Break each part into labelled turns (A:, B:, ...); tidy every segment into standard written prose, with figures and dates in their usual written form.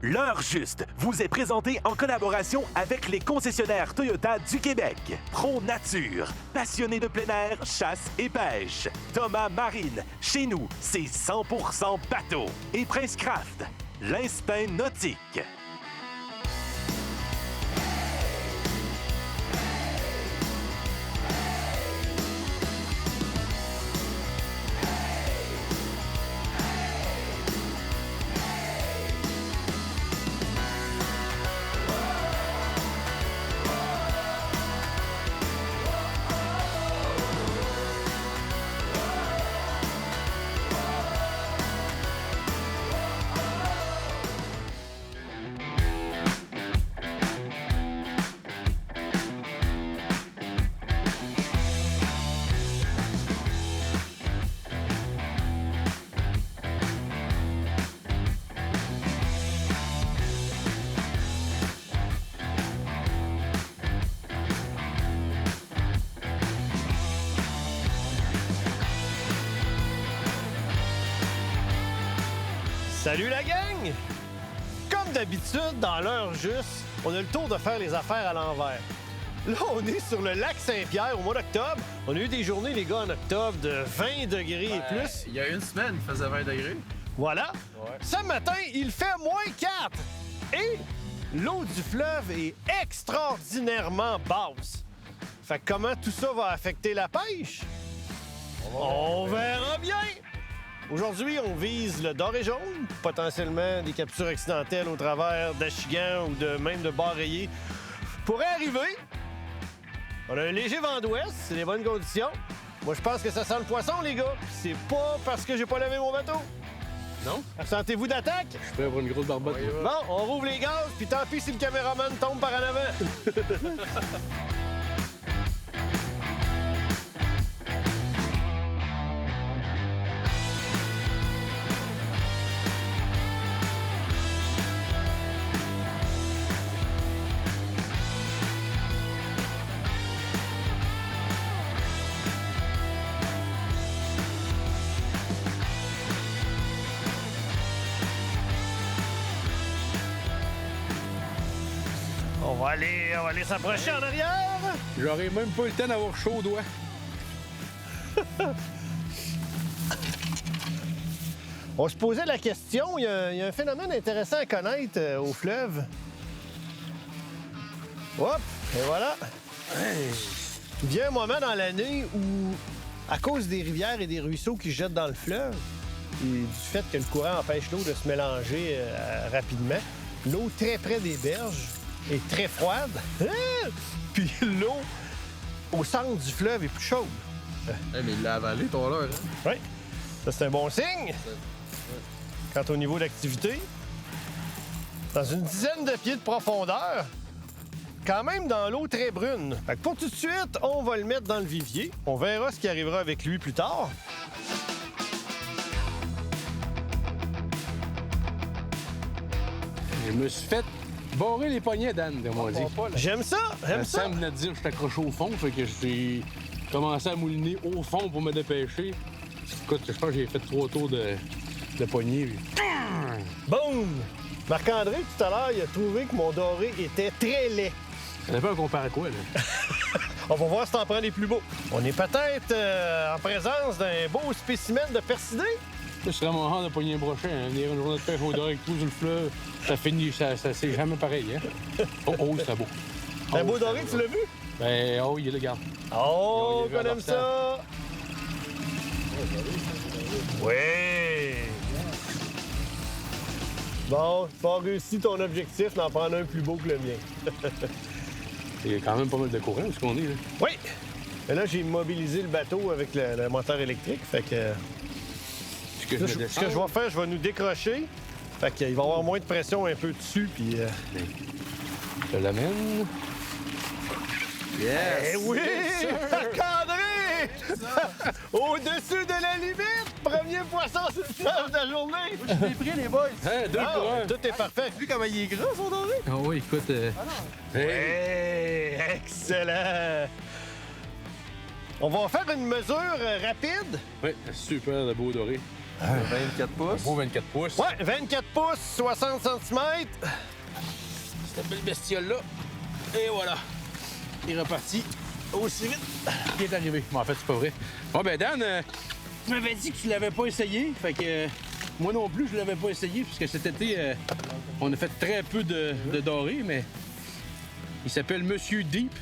A: L'heure juste vous est présentée en collaboration avec les concessionnaires Toyota du Québec. Pro Nature, passionné de plein air, chasse et pêche. Thomas Marine, chez nous, c'est 100% bateau. Et Prince Craft, l'instinct nautique.
B: Salut la gang! Comme d'habitude, dans l'heure juste, on a le tour de faire les affaires à l'envers. Là, on est sur le lac Saint-Pierre au mois d'octobre. On a eu des journées, les gars, en octobre de 20 degrés et plus.
C: Il y a une semaine, il faisait 20 degrés.
B: Voilà.
C: Ouais.
B: Ce matin, il fait moins 4. Et l'eau du fleuve est extraordinairement basse. Fait que comment tout ça va affecter la pêche? On verra bien! Aujourd'hui, on vise le doré jaune, potentiellement des captures accidentelles au travers d'achigans ou même de barres rayées pourrait arriver. On a un léger vent d'ouest, c'est des bonnes conditions. Moi, je pense que ça sent le poisson, les gars. C'est pas parce que j'ai pas lavé mon bateau.
C: Non?
B: Sentez-vous d'attaque?
D: Je suis prêt pour une grosse barbotte.
B: Bon, on rouvre les gaz, puis tant pis si le caméraman tombe par en avant. On va aller s'approcher en arrière.
D: J'aurais même pas eu le temps d'avoir chaud aux doigts.
B: On se posait la question, il y a un phénomène intéressant à connaître au fleuve. Hop, et voilà. Il y a un moment dans l'année où, à cause des rivières et des ruisseaux qui jettent dans le fleuve, et du fait que le courant empêche l'eau de se mélanger rapidement, l'eau très près des berges est très froide. Puis l'eau au centre du fleuve est plus chaude.
C: Mais il l'a avalé, ton leurre. Hein?
B: Oui, ça c'est un bon signe. Quant au niveau d'activité, dans une dizaine de pieds de profondeur, quand même dans l'eau très brune. Fait que pour tout de suite, on va le mettre dans le vivier. On verra ce qui arrivera avec lui plus tard.
D: Je me suis fait barrer les poignets, Dan, comme on dit.
B: J'aime ça, j'aime ça.
D: Sam venait de dire que je suis accroché au fond, fait que j'ai commencé à mouliner au fond pour me dépêcher. Écoute, je pense que j'ai fait 3 tours de poignée. Puis...
B: Boum! Marc-André, tout à l'heure, il a trouvé que mon doré était très laid.
D: Ça dépend comparé à quoi, là.
B: On va voir si t'en prends les plus beaux. On est peut-être en présence d'un beau spécimen de persidé.
D: Ça serait mon genre de poignet brochet, hein. Venir une journée de pêche au doré avec tout sur le fleuve, ça finit, ça c'est jamais pareil, hein. Oh, c'est beau.
B: Un beau doré, tu l'as vu?
D: Ben, oh, il est là, regarde.
B: Oh,
D: Il a
B: qu'on
D: vu
B: aime ça! Oui! Bon, tu as réussi ton objectif d'en prendre un plus beau que le mien.
D: Il y a quand même pas mal de courant, où est-ce qu'on est, là?
B: Oui! Et là, j'ai mobilisé le bateau avec le moteur électrique, fait que...
D: Ce que je
B: Ce que je vais faire, je vais nous décrocher. Fait qu'il va y avoir moins de pression un peu dessus, puis...
D: Je l'amène.
C: Yes!
B: Eh oui! Marc-André! Au-dessus de la limite! Premier poisson sur le fleuve de la journée!
C: Je l'ai pris, les boys!
D: Hein, 2
B: Ah,
D: pour 1.
B: tout est parfait.
C: Vu comment il est gras, son doré?
D: Ah oui, écoute...
B: Hey, excellent! On va faire une mesure rapide.
D: Oui, super de beau doré.
C: 24 pouces.
D: Beau 24 pouces.
B: Ouais, 24 pouces, 60 cm.
D: Cette belle bestiole-là. Et voilà. Il est reparti aussi vite qu'il est arrivé. Bon, en fait, c'est pas vrai. Bon, ben, Dan, tu m'avais dit que tu l'avais pas essayé. Fait que moi non plus, je l'avais pas essayé, puisque cet été, on a fait très peu de doré, mais il s'appelle Monsieur Deep,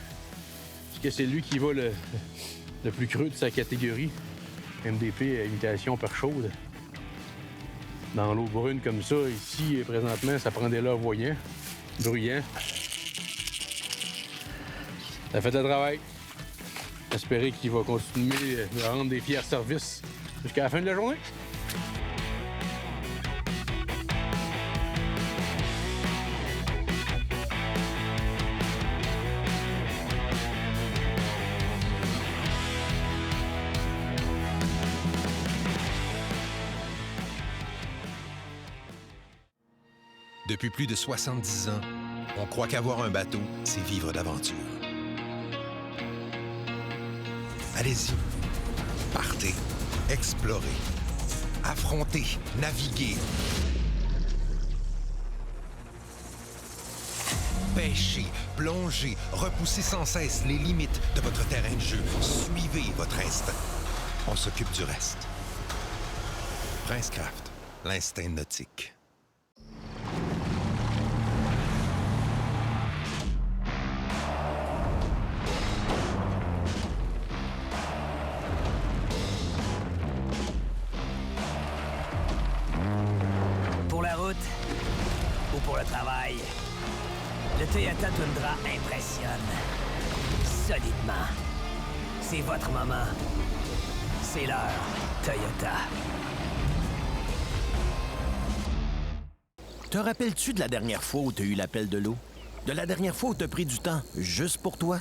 D: puisque c'est lui qui va le plus creux de sa catégorie. MDP, imitation perche chaude. Dans l'eau brune comme ça, ici, présentement, ça prend des leurres voyants, bruyants. Ça fait le travail. J'espère qu'il va continuer de rendre des fiers services jusqu'à la fin de la journée.
E: Depuis plus de 70 ans, on croit qu'avoir un bateau, c'est vivre d'aventure. Allez-y. Partez. Explorez. Affrontez. Naviguez. Pêchez, plongez, repoussez sans cesse les limites de votre terrain de jeu. Suivez votre instinct. On s'occupe du reste. Princecraft, l'instinct nautique.
F: Pour la route ou pour le travail, le Toyota Tundra impressionne solidement. C'est votre moment. C'est l'heure, Toyota.
G: Te rappelles-tu de la dernière fois où tu as eu l'appel de l'eau? De la dernière fois où tu as pris du temps juste pour toi?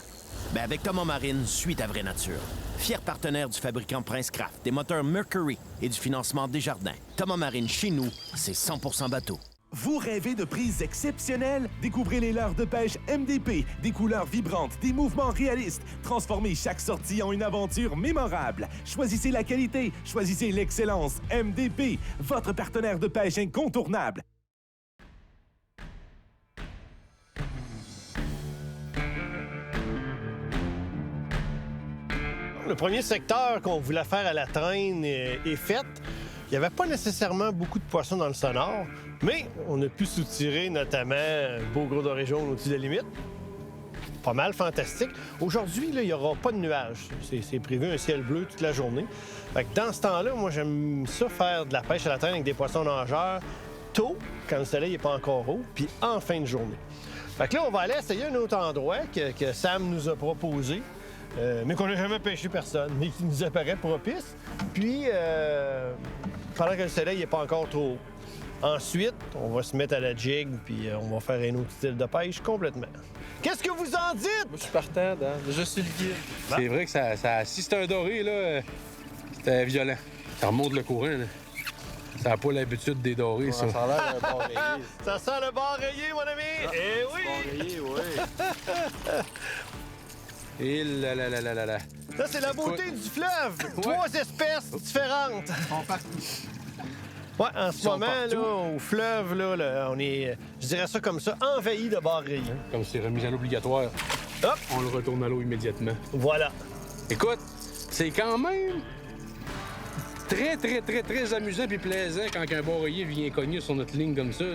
G: Ben avec Thomas Marine, suis ta vraie nature. Fier partenaire du fabricant Princecraft, des moteurs Mercury et du financement Desjardins. Thomas Marine, chez nous, c'est 100% bateau.
A: Vous rêvez de prises exceptionnelles? Découvrez les leurres de pêche MDP, des couleurs vibrantes, des mouvements réalistes. Transformez chaque sortie en une aventure mémorable. Choisissez la qualité, choisissez l'excellence. MDP, votre partenaire de pêche incontournable.
B: Le premier secteur qu'on voulait faire à la traîne est fait. Il n'y avait pas nécessairement beaucoup de poissons dans le sonore, mais on a pu soutirer notamment un beau gros doré jaune au-dessus de la limite. Pas mal fantastique. Aujourd'hui, là, il n'y aura pas de nuages. C'est prévu un ciel bleu toute la journée. Fait que dans ce temps-là, moi, j'aime ça faire de la pêche à la traîne avec des poissons nageurs tôt, quand le soleil n'est pas encore haut, puis en fin de journée. Fait que là, on va aller essayer un autre endroit que Sam nous a proposé. Mais qu'on n'a jamais pêché personne, mais qui nous apparaît propice. Puis, pendant que le soleil n'est pas encore trop haut. Ensuite, on va se mettre à la jig, puis on va faire un autre style de pêche complètement. Qu'est-ce que vous en dites?
C: Moi, je suis partant, Dan. Déjà sur le guide.
D: C'est vrai que si c'est un doré, là, c'était violent. Ça remonte le courant, là. Ça n'a pas l'habitude des dorés, ça.
C: Ça a l'air d'un bar rayé.
B: Ça sent le bar rayé, mon ami! Eh oui!
C: Bar rayé, oui.
D: Et là là là là là là.
B: Ça, c'est la beauté du fleuve!
D: Ouais.
B: 3 espèces différentes! Ouais, en ce moment, là, au fleuve, là, on est, je dirais ça comme ça, envahi de bar rayé.
D: Comme c'est remis à l'eau obligatoire,
B: Hop!
D: on le retourne à l'eau immédiatement.
B: Voilà.
D: Écoute, c'est quand même très, très, très, très amusant puis plaisant quand un barreiller vient cogner sur notre ligne comme ça.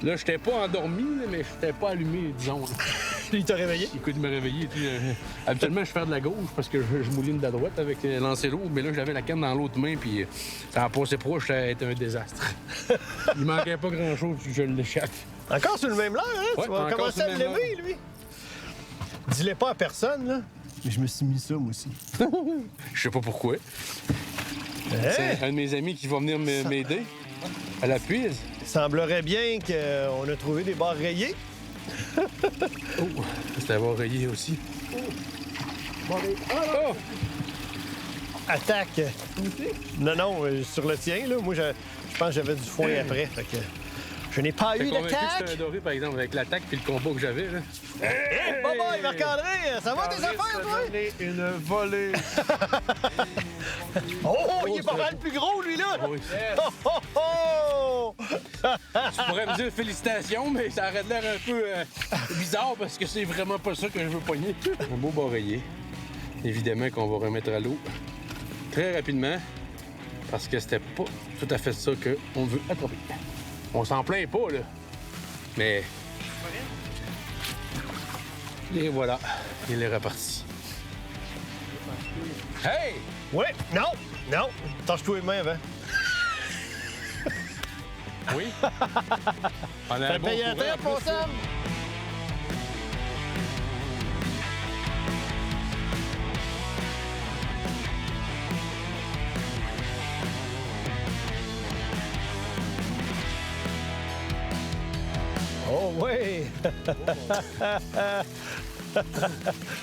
D: Là, j'étais pas endormi, là, mais j'étais pas allumé, disons. Là.
B: Il t'a réveillé?
D: Écoute, il m'a réveillé. Habituellement, je fais de la gauche parce que je mouline de la droite avec lancer l'eau, mais là, j'avais la canne dans l'autre main, puis ça en passait proche, ça a été un désastre. Il manquait pas grand-chose, puis je l'échappe.
B: Encore sur le même leurre, hein?
D: Ouais,
B: Tu vas
D: encore
B: commencer
D: sur
B: à
D: le
B: le
D: même
B: lever, lui. Dis-le pas à personne, là. Mais je me suis mis ça, moi aussi.
D: Je sais pas pourquoi.
B: Hein?
D: C'est un de mes amis qui va venir m'aider à la puise.
B: Il semblerait bien qu'on a trouvé des barres rayées.
D: Oh, c'était avoir rayé aussi. Oh!
B: Attaque. Non, non, sur le tien, là. Moi, je pense que j'avais du foin après. Fait que je n'ai pas
D: J'étais
B: eu
D: convaincu que
B: d'attaque.
D: c'était un doré, par exemple, avec l'attaque puis le combat que j'avais, là.
B: Hey, bye-bye, Marc-André! Ça va tes affaires, toi?
C: Une volée.
B: Oh, il est pas mal plus gros, lui, là!
D: Oui.
B: Oh, oh, oh!
D: Tu pourrais me dire félicitations, mais ça aurait l'air un peu bizarre parce que c'est vraiment pas ça que je veux pogner. Un beau bareillet. Évidemment qu'on va remettre à l'eau très rapidement parce que c'était pas tout à fait ça qu'on veut attraper. On s'en plaint pas, là. Mais... Et voilà, il est reparti. Hey!
B: Oui, non, non. Tâche-toi les mains avant.
D: Oui? On a un bon
B: Paye à
D: courant,
B: terre,
D: en
B: mon
D: plus, là.
B: Sam! Oh oui!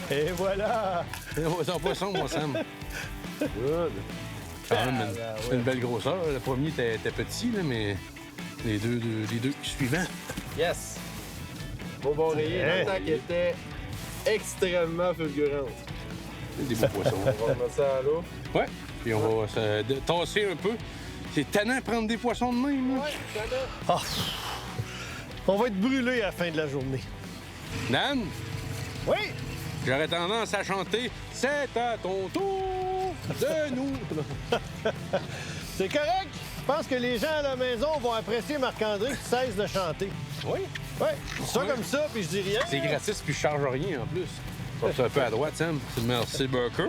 B: Et voilà!
D: C'est un poisson, mon Sam. Good. Quand même une belle grosseur. Le premier était petit, là, mais les deux suivants.
C: Yes! Beau bareillet,
B: Hey.
C: l'attaque était extrêmement fulgurante.
D: C'est des beaux poissons.
C: On va remettre ça à l'eau.
D: Ouais. Puis on va se tasser un peu. C'est tannant de prendre des poissons de même. Là.
B: Ah, on va être brûlés à la fin de la journée.
D: Dan,
B: Oui!
D: j'aurais tendance à chanter « C'est à ton tour de nous ».
B: C'est correct! Je pense que les gens à la maison vont apprécier Marc-André qui cesse de chanter.
D: Oui.
B: Oui, ça comme ça, puis je dis rien.
D: C'est gratis puis je charge rien en plus. C'est un peu à droite, Sam. C'est merci Burger.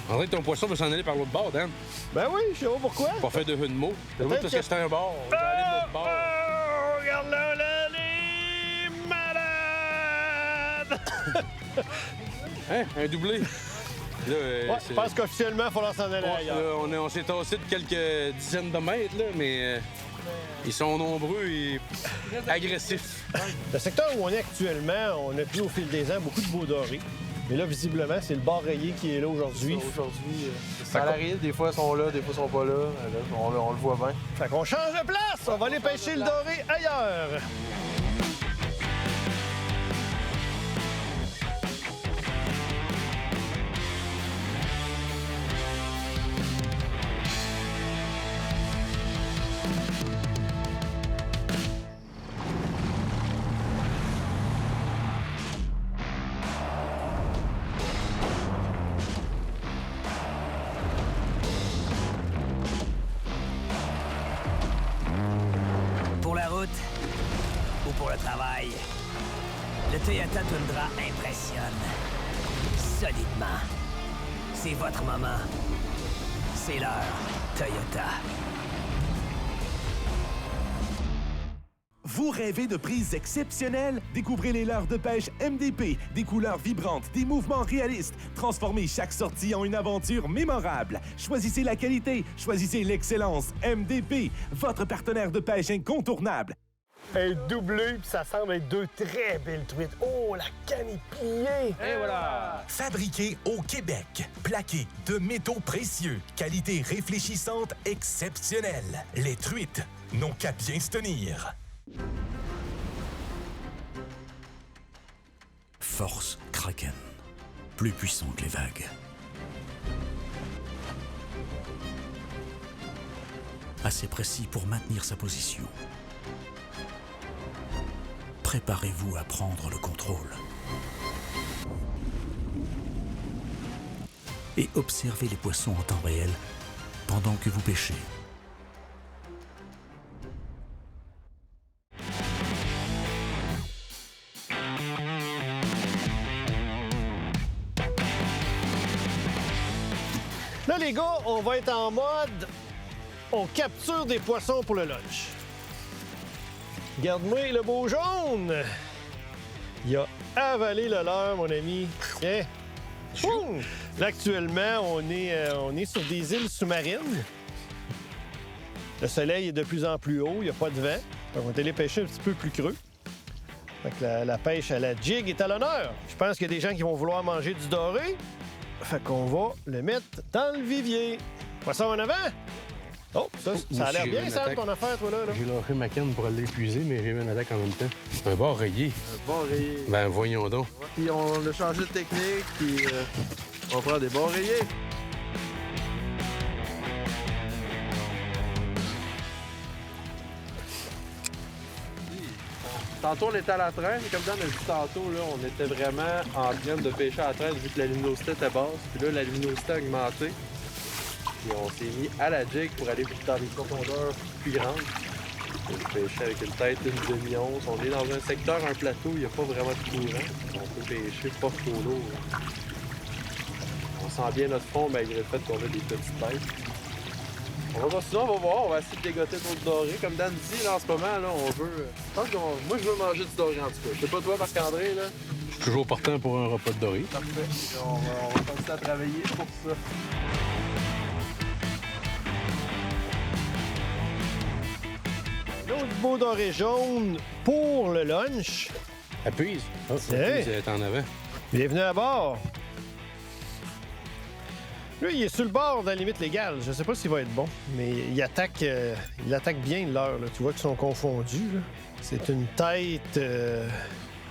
D: On dirait que ton poisson va s'en aller par l'autre bord, Dan.
B: Ben oui, je sais pas pourquoi.
D: Pas fait de jeu de mots. C'est
B: Peut-être
D: parce que
B: que-
D: c'est un bord. On va aller de l'autre bord.
B: Oh, regarde là, les malades!
D: Hein? Un doublé. Là,
B: Ouais, je pense qu'officiellement, il va falloir s'en aller ailleurs.
D: là, on s'est tassé de quelques dizaines de mètres, là, mais ils sont nombreux et agressifs.
B: Le secteur où on est actuellement, on a pris au fil des ans beaucoup de beaux dorés. Mais là, visiblement, c'est le bareillet qui est là aujourd'hui.
C: Aujourd'hui, les salariés, des fois, sont là, des fois, sont pas là. Là, on le voit bien.
B: Fait qu'on change de place! On va aller pêcher le doré ailleurs!
F: Pour la route ou pour le travail, le Toyota Tundra impressionne solidement. C'est votre moment. C'est l'heure, Toyota.
A: Vous rêvez de prises exceptionnelles? Découvrez les leurres de pêche MDP, des couleurs vibrantes, des mouvements réalistes. Transformez chaque sortie en une aventure mémorable. Choisissez la qualité, choisissez l'excellence. MDP, votre partenaire de pêche incontournable.
B: Elle est doublée, puis ça semble être deux très belles truites. Oh, la canne est pliée!
D: Et voilà!
A: Fabriqué au Québec, plaqué de métaux précieux, qualité réfléchissante exceptionnelle. Les truites n'ont qu'à bien se tenir.
H: Force Kraken. Plus puissant que les vagues. Assez précis pour maintenir sa position. Préparez-vous à prendre le contrôle. Et observez les poissons en temps réel pendant que vous pêchez.
B: Là, les gars, on va être en mode... On capture des poissons pour le lunch. Garde-moi le beau jaune! Il a avalé le leurre, mon ami. Tiens. Boum! Là, actuellement, on est sur des îles sous-marines. Le soleil est de plus en plus haut, il n'y a pas de vent. Donc, on est allé pêcher un petit peu plus creux. Fait que la pêche à la jig est à l'honneur. Je pense qu'il y a des gens qui vont vouloir manger du doré. Fait qu'on va le mettre dans le vivier. Poisson en avant! Oh, ça a l'air bien, Sam, ton affaire, toi, là.
D: J'ai lâché ma canne pour l'épuiser, mais j'ai eu une attaque en même temps. Un bar rayé.
C: Un bareillet.
D: Ben, voyons donc.
C: Puis on a changé de technique, puis on prend des bareillets. Tantôt, on était à la traîne. Comme Dan a dit tantôt, là, on était vraiment en train de pêcher à la traîne vu que la luminosité était basse. Puis là, la luminosité a augmenté. Puis on s'est mis à la jig pour aller dans des profondeurs plus grandes. On pêcher avec une tête, une demi-once. On est dans un secteur, un plateau, il n'y a pas vraiment de courant. On peut pêcher pas trop lourd. On sent bien notre fond malgré le fait qu'on a des petites têtes. On va continuer, on va voir, on va essayer de dégoter d'autres dorés. Comme Dan dit, là, en ce moment, là, on veut... Je pense moi, je veux manger du doré, en tout cas. Je sais pas toi, Marc-André, là.
D: Je suis toujours partant pour un repas de doré.
C: Parfait. On va continuer à travailler pour ça.
B: L'autre beau doré jaune pour le lunch.
D: Appuise. Oh,
B: Tiens.
D: Appuise est en avant.
B: Bienvenue à bord. Lui, il est sur le bord de la limite légale. Je sais pas s'il va être bon, mais il attaque bien l'heure. Tu vois qu'ils sont confondus. Là. C'est une tête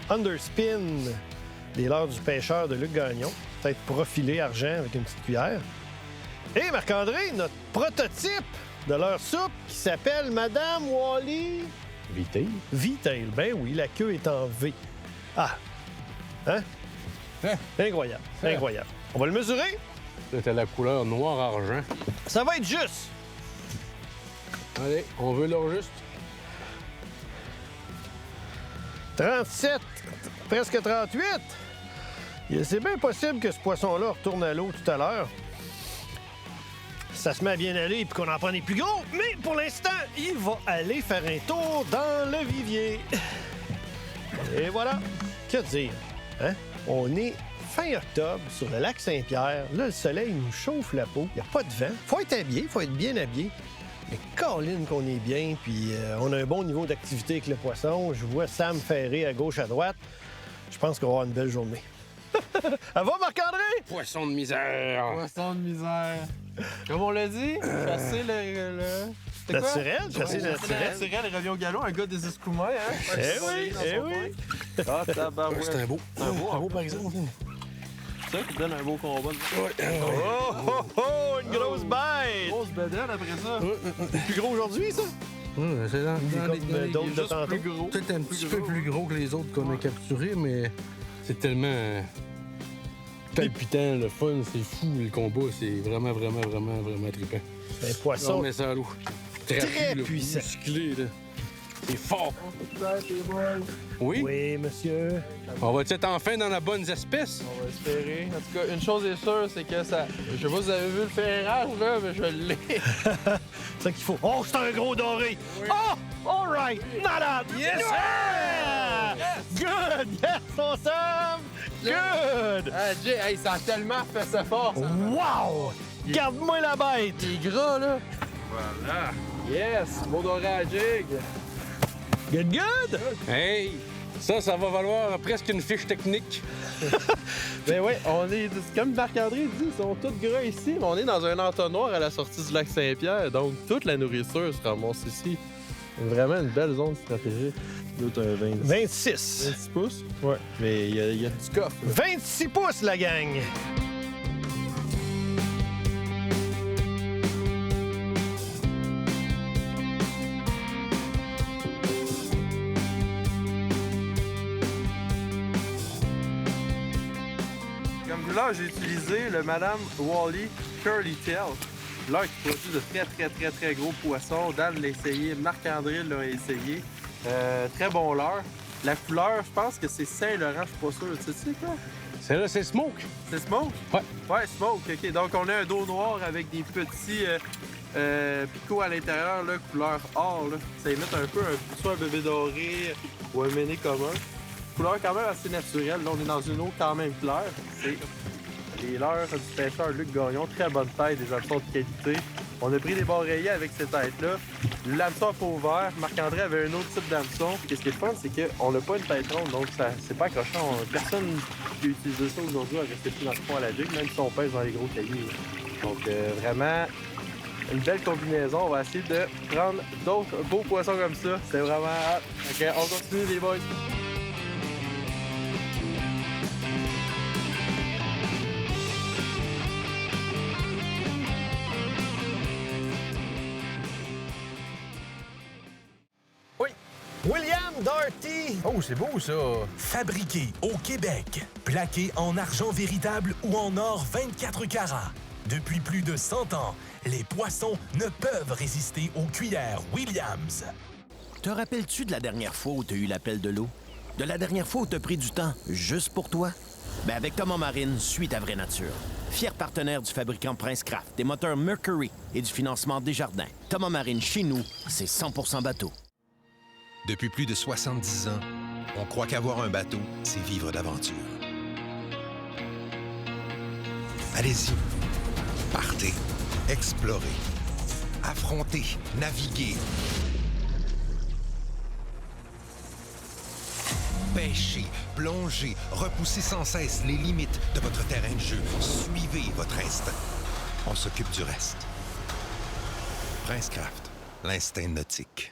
B: underspin des leurres du pêcheur de Luc Gagnon. Tête profilée argent avec une petite cuillère. Et Marc-André, notre prototype de leur soupe qui s'appelle Madame Wally
D: Vitail.
B: V-tail. Ben oui, la queue est en V. Ah! Hein? Incroyable. Incroyable. On va le mesurer.
D: C'était la couleur noir-argent.
B: Ça va être juste.
D: Allez, on veut l'heure juste.
B: 37, presque 38. C'est bien possible que ce poisson-là retourne à l'eau tout à l'heure. Ça se met à bien aller et qu'on en prenne des plus gros. Mais pour l'instant, il va aller faire un tour dans le vivier. Et voilà. Que dire? Hein? On est fin octobre sur le lac Saint-Pierre. Là, le soleil nous chauffe la peau. Il n'y a pas de vent. Faut être habillé, faut être bien habillé. Mais Colin qu'on est bien, puis on a un bon niveau d'activité avec le poisson. Je vois Sam Ferré à gauche, à droite. Je pense qu'on va avoir une belle journée. Ça va, Marc-André?
D: Poisson de misère.
C: Poisson de misère. Comme on l'a dit, chasser le... C'était quoi?
B: Naturel, chasser le naturel.
C: Naturel revient au galop, un gars des Escoumins, hein?
B: Eh oui, eh oui.
C: Ah, tabarouette.
D: C'est un beau.
C: C'est un beau,
D: par exemple.
C: C'est ça qui donne un beau combat.
B: Oh, oh, oh, une grosse bête!
C: Grosse bedaine après ça.
B: Plus gros aujourd'hui, ça?
D: C'est dans
B: comme d'autres de tantôt.
C: plus gros.
D: Peut-être un petit peu plus gros que les autres qu'on a capturés, mais c'est tellement palpitant, le fun, c'est fou, le combat, c'est vraiment trippant.
B: C'est un
D: On
B: poisson
D: met ça à l'eau.
B: très
D: là,
B: puissant.
D: musclé, là. C'est fort. Oui?
B: Oui, monsieur.
D: On va être enfin dans la bonne espèce?
C: On va espérer. En tout cas, une chose est sûre, c'est que ça... Je sais pas si vous avez vu le ferrage, là, mais je l'ai.
B: C'est ça qu'il faut. Oh, c'est un gros doré! Oui. Oh! All right! Malade! Yes! Yeah! Good! Yes, on Sam! Good!
C: Ah, Jay, hey, ça a tellement fait ça fort, ça.
B: Wow! Garde-moi la bête!
C: Il est gras, là. Voilà. Yes! Beau doré à jig.
B: Good, good!
D: Hey! Ça va valoir presque une fiche technique.
C: Ben oui, on est, comme Marc-André dit, ils sont tous gras ici, mais on est dans un entonnoir à la sortie du lac Saint-Pierre, donc toute la nourriture se ramasse ici. Vraiment une belle zone stratégique. L'autre,
B: 26.
C: 26 pouces? Ouais. Mais il y a du coffre.
B: 26 pouces, la gang!
C: Là, j'ai utilisé le Madame Wally Curly Tail. Là, qui produit de très gros poissons. Dan l'a essayé, Marc-André l'a essayé. Très bon leurre. La couleur, je pense que c'est Saint-Laurent, je suis pas sûr. Tu sais quoi?
D: Celle-là, c'est Smoke.
C: C'est Smoke?
D: Ouais.
C: Ouais, Smoke, OK. Donc, on a un dos noir avec des petits picots à l'intérieur, là, couleur or. Là. Ça imite un peu soit un bébé doré ou un méné commun. Couleur quand même assez naturelle. Là, on est dans une eau quand même claire. C'est les leurres du pêcheur Luc Gagnon. Très bonne taille, des hameçons de qualité. On a pris des barres rayées avec ces têtes-là. L'hameçon à peau vert. Marc-André avait un autre type d'hameçon. Ce qui est fun, c'est qu'on n'a pas une tête ronde, donc ça, c'est pas accrochant. Personne qui a utilisé ça aujourd'hui a resté plus dans le fond à la jig, même si on pêche dans les gros cahiers. Donc vraiment, une belle combinaison. On va essayer de prendre d'autres beaux poissons comme ça. C'est vraiment hâte. OK, on continue les boys.
B: Oui, William Darty.
D: Oh, c'est beau, ça.
A: Fabriqué au Québec, plaqué en argent véritable ou en or 24 carats. Depuis plus de 100 ans, les poissons ne peuvent résister aux cuillères Williams.
G: Te rappelles-tu de la dernière fois où t'as eu l'appel de l'eau? De la dernière fois où t'as pris du temps juste pour toi? Ben avec Thomas Marine, suis ta vraie nature. Fier partenaire du fabricant Prince Craft, des moteurs Mercury et du financement Desjardins. Thomas Marine, chez nous, c'est 100% bateau.
E: Depuis plus de 70 ans, on croit qu'avoir un bateau, c'est vivre d'aventure. Allez-y. Partez. Explorez. Affrontez. Naviguez. Pêchez, plongez, repoussez sans cesse les limites de votre terrain de jeu. Suivez votre instinct. On s'occupe du reste. Prince Craft, l'instinct nautique.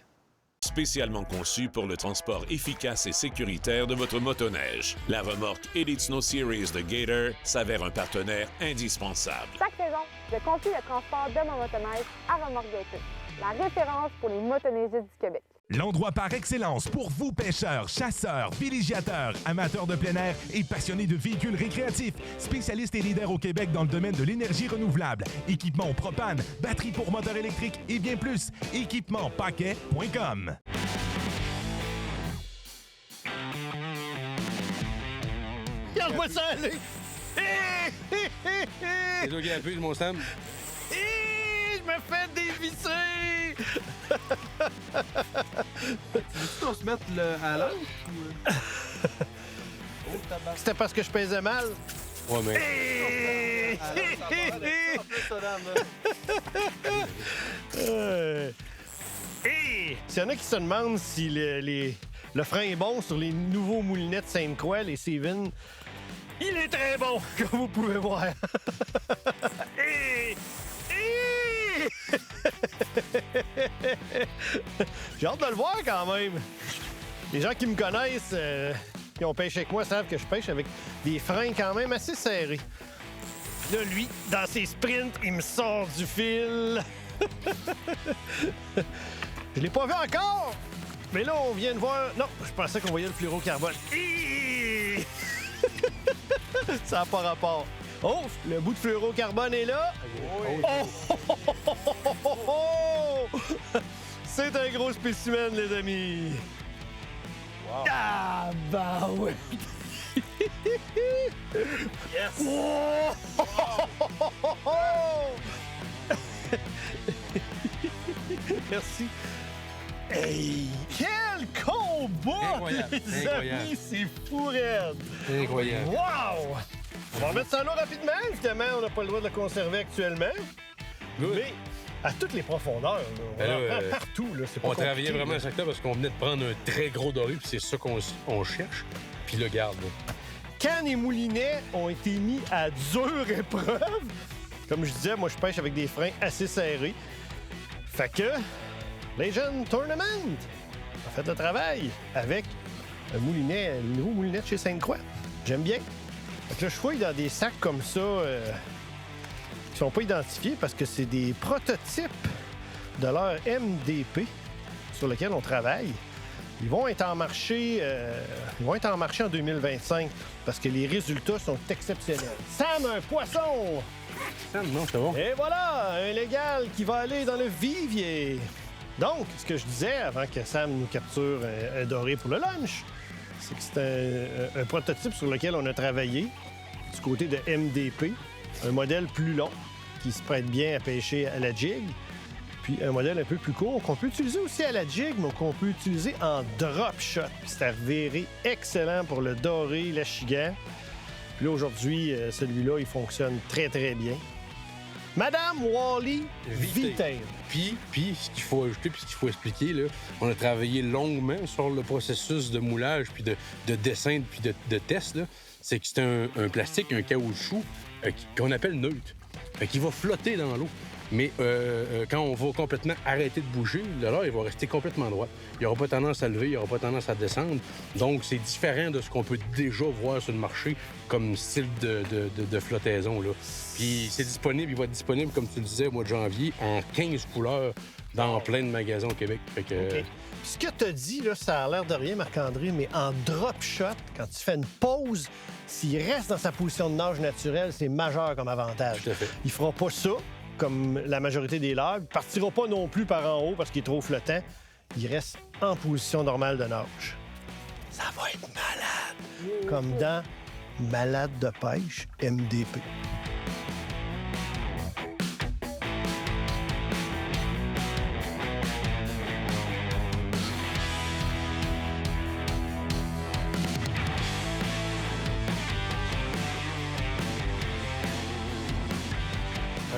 I: Spécialement conçu pour le transport efficace et sécuritaire de votre motoneige, la remorque Elite Snow Series de Gator s'avère un partenaire indispensable.
J: Chaque saison, je confie le transport de mon motoneige à Remorque Gator, la référence pour les motoneigistes du Québec.
A: L'endroit par excellence pour vous pêcheurs, chasseurs, villégiateurs, amateurs de plein air et passionnés de véhicules récréatifs. Spécialiste et leader au Québec dans le domaine de l'énergie renouvelable. Équipement propane, batterie pour moteur électrique et bien plus. Équipement-paquet.com.
B: Regarde-moi ça aller.
D: C'est toi qui appuies, mon Sam.
B: Je me fais dévisser.
C: Veux-tu qu'on se mette à l'heure?
B: C'était parce que je pesais mal.
D: Ouais, mais...
B: S'il y en a qui se demandent si le frein est bon sur les nouveaux moulinets de Sainte-Croix, les Seven, il est très bon, comme vous pouvez voir. J'ai hâte de le voir quand même. Les gens qui me connaissent, qui ont pêché avec moi, savent que je pêche avec des freins quand même assez serrés. Puis là, lui, dans ses sprints, il me sort du fil. Je l'ai pas vu encore! Mais là, on vient de voir... Non, je pensais qu'on voyait le fluorocarbone. Ça n'a pas rapport. Oh, le bout de fluorocarbone est là. Oh! C'est un gros spécimen, les amis. Wow. Ah, bah ouais. Yes. Merci. Hey, quel combat,
D: incroyable,
B: les amis, c'est fou raide.
D: Incroyable.
B: Wow! On va remettre ça à l'eau rapidement. Évidemment, on n'a pas le droit de le conserver actuellement.
D: Good.
B: Mais à toutes les profondeurs, là, on en prend partout. Là, c'est pas
D: On travaillait
B: compliqué,
D: vraiment
B: là.
D: à chaque temps parce qu'on venait de prendre un très gros doré, puis c'est ça qu'on cherche. Puis le garde.
B: Cannes et moulinets ont été mis à dure épreuve. Comme je disais, moi, je pêche avec des freins assez serrés. Fait que Legend Tournament a fait le travail avec un nouveau moulinet de chez Sainte-Croix. J'aime bien. Fait que là, je fouille dans des sacs comme ça qui sont pas identifiés parce que c'est des prototypes de leur MDP sur lesquels on travaille. Ils vont être en marché en 2025 parce que les résultats sont exceptionnels. Sam, un poisson!
D: Sam, non, c'est bon.
B: Et voilà, un légal qui va aller dans le vivier. Donc, ce que je disais avant que Sam nous capture un doré pour le lunch, c'est que c'est un prototype sur lequel on a travaillé du côté de MDP, un modèle plus long qui se prête bien à pêcher à la jig, puis un modèle un peu plus court qu'on peut utiliser aussi à la jig, mais qu'on peut utiliser en drop shot. Puis c'est avéré excellent pour le doré, l'achigan. Puis là, aujourd'hui, celui-là, il fonctionne très, très bien. Madame Wally Vitaine.
D: Puis, ce qu'il faut ajouter, puis ce qu'il faut expliquer, là, on a travaillé longuement sur le processus de moulage, puis de dessin, puis de test. Là. C'est que c'est un plastique, un caoutchouc qu'on appelle neutre, qui va flotter dans l'eau. Mais quand on va complètement arrêter de bouger, le leurre, il va rester complètement droit. Il n'aura pas tendance à lever, il n'aura pas tendance à descendre. Donc, c'est différent de ce qu'on peut déjà voir sur le marché comme style de flottaison. Là. Puis, c'est disponible, il va être disponible, comme tu le disais, au mois de janvier, en 15 couleurs dans plein de magasins au Québec. Fait que...
B: OK. Ce que tu as dit, là, ça a l'air de rien, Marc-André, mais en drop shot, quand tu fais une pause, s'il reste dans sa position de nage naturelle, c'est majeur comme avantage.
D: Tout à fait.
B: Il fera pas ça, comme la majorité des leurres. Il partira pas non plus par en haut parce qu'il est trop flottant. Il reste en position normale de nage. Ça va être malade. Comme dans Malade de pêche, MDP.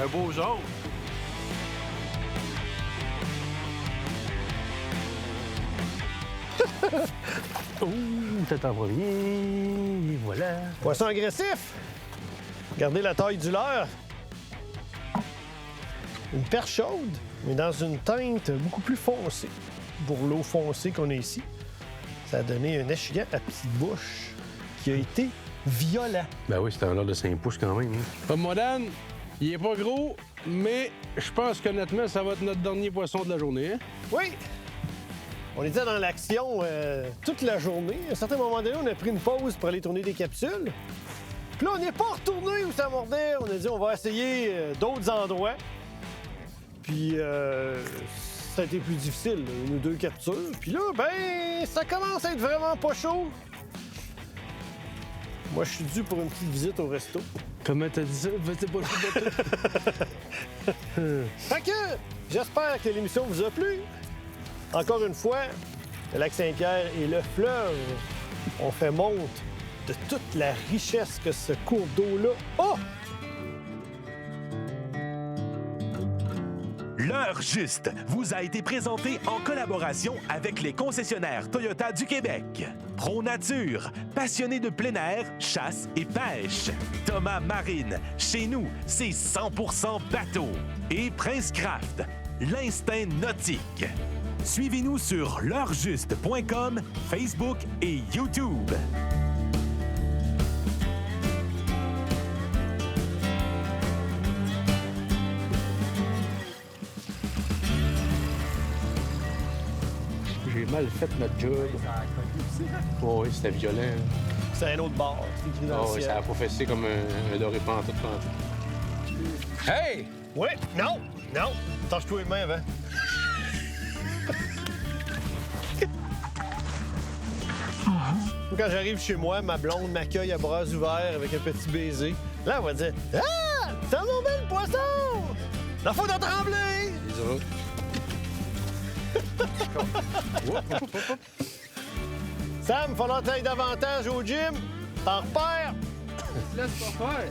C: Un beau jaune.
D: Peut-être en premier. Et voilà.
B: Poisson agressif. Regardez la taille du leurre. Une perche chaude, mais dans une teinte beaucoup plus foncée. Pour l'eau foncée qu'on a ici, ça a donné un échigan à petite bouche qui a été violent.
D: Ben oui, c'était un leurre de 5 pouces quand même. Comme moi, Dan, il est pas gros, mais je pense qu'honnêtement, ça va être notre dernier poisson de la journée. Hein?
B: Oui! On était dans l'action toute la journée. À un certain moment donné, on a pris une pause pour aller tourner des capsules. Puis là, on n'est pas retourné où ça mordait. On a dit, on va essayer d'autres endroits. Puis ça a été plus difficile, là, une ou deux captures. Puis là, ben, ça commence à être vraiment pas chaud. Moi, je suis dû pour une petite visite au resto.
D: Comment t'as dit ça? C'est pas chaud.
B: Fait que, j'espère que l'émission vous a plu. Encore une fois, le lac Saint-Pierre et le fleuve ont fait montre de toute la richesse que ce cours d'eau-là a.
A: L'heure juste vous a été présenté en collaboration avec les concessionnaires Toyota du Québec. Pro Nature, passionné de plein air, chasse et pêche. Thomas Marine, chez nous, c'est 100% bateau. Et Prince Craft, l'instinct nautique. Suivez-nous sur l'heurjuste.com, Facebook et YouTube.
D: J'ai mal fait notre job. Oh, oui, c'était violent.
B: C'est un autre bar, c'est écrit dans
D: Oh,
B: le
D: oui,
B: ciel.
D: ça a professé comme un doré pantoute. Hey!
B: Oui, non, non. Tâche-toi les mains avant. Quand j'arrive chez moi, ma blonde m'accueille à bras ouverts avec un petit baiser. Là, elle va dire « Ah! C'est mon bel poisson! La faute de trembler! » Sam, il falloir que t'ailles davantage au gym. T'en repères.
C: Laisse pas faire.